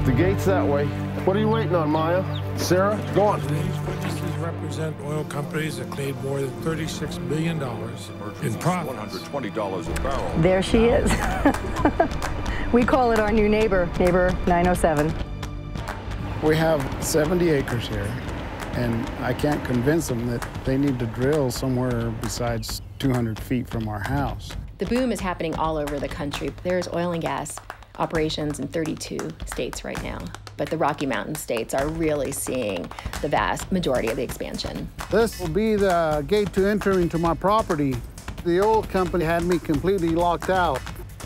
The gate's that way. What are you waiting on, Maya? Sarah, go on. Today's witnesses represent oil companies that made more than $36 billion in profits. $120 a barrel. There she is. We call it our new neighbor, neighbor 907. We have 70 acres here, and I can't convince them that they need to drill somewhere besides 200 feet from our house. The boom is happening all over the country. There's oil and gas operations in 32 states right now, but the Rocky Mountain states are really seeing the vast majority of the expansion. This will be the gate to enter into my property. The old company had me completely locked out.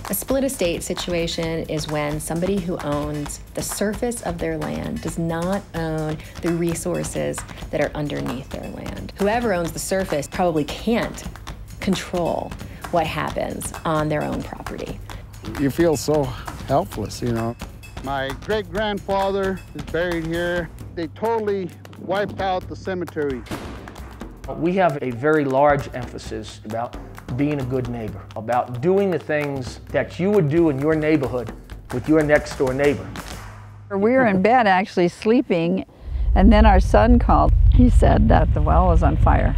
A split estate situation is when somebody who owns the surface of their land does not own the resources that are underneath their land. Whoever owns the surface probably can't control what happens on their own property. You feel so helpless, you know. My great-grandfather is buried here. They totally wiped out the cemetery. We have a very large emphasis about being a good neighbor, about doing the things that you would do in your neighborhood with your next door neighbor. We were in bed actually sleeping, and then our son called. He said that the well was on fire.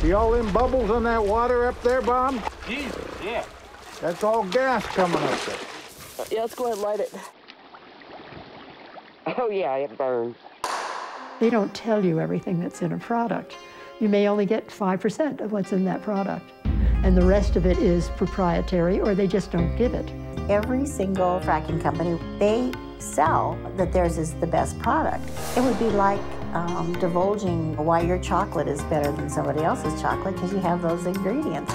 See all them bubbles on that water up there, Bob? Jesus, yeah. That's all gas coming up there. Yeah, let's go ahead and light it. Oh yeah, it burns. They don't tell you everything that's in a product. You may only get 5% of what's in that product, and the rest of it is proprietary, or they just don't give it. Every single fracking company, they sell that theirs is the best product. It would be like divulging why your chocolate is better than somebody else's chocolate because you have those ingredients.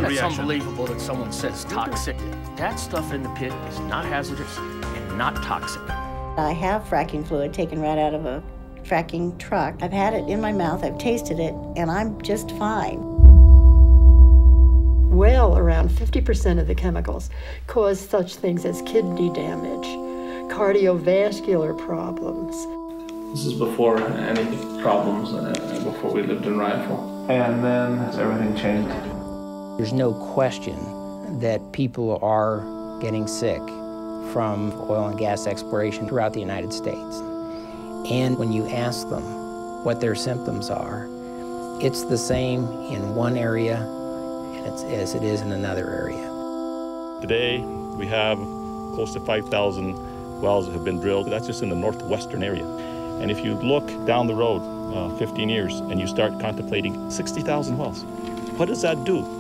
It's unbelievable that someone says toxic. That stuff in the pit is not hazardous and not toxic. I have fracking fluid taken right out of a fracking truck. I've had it in my mouth, I've tasted it, and I'm just fine. Well, around 50% of the chemicals cause such things as kidney damage, cardiovascular problems. This is before any problems, before we lived in Rifle. And then everything changed. There's no question that people are getting sick from oil and gas exploration throughout the United States. And when you ask them what their symptoms are, it's the same in one area as it is in another area. Today, we have close to 5,000 wells that have been drilled. That's just in the northwestern area. And if you look down the road 15 years and you start contemplating 60,000 wells, what does that do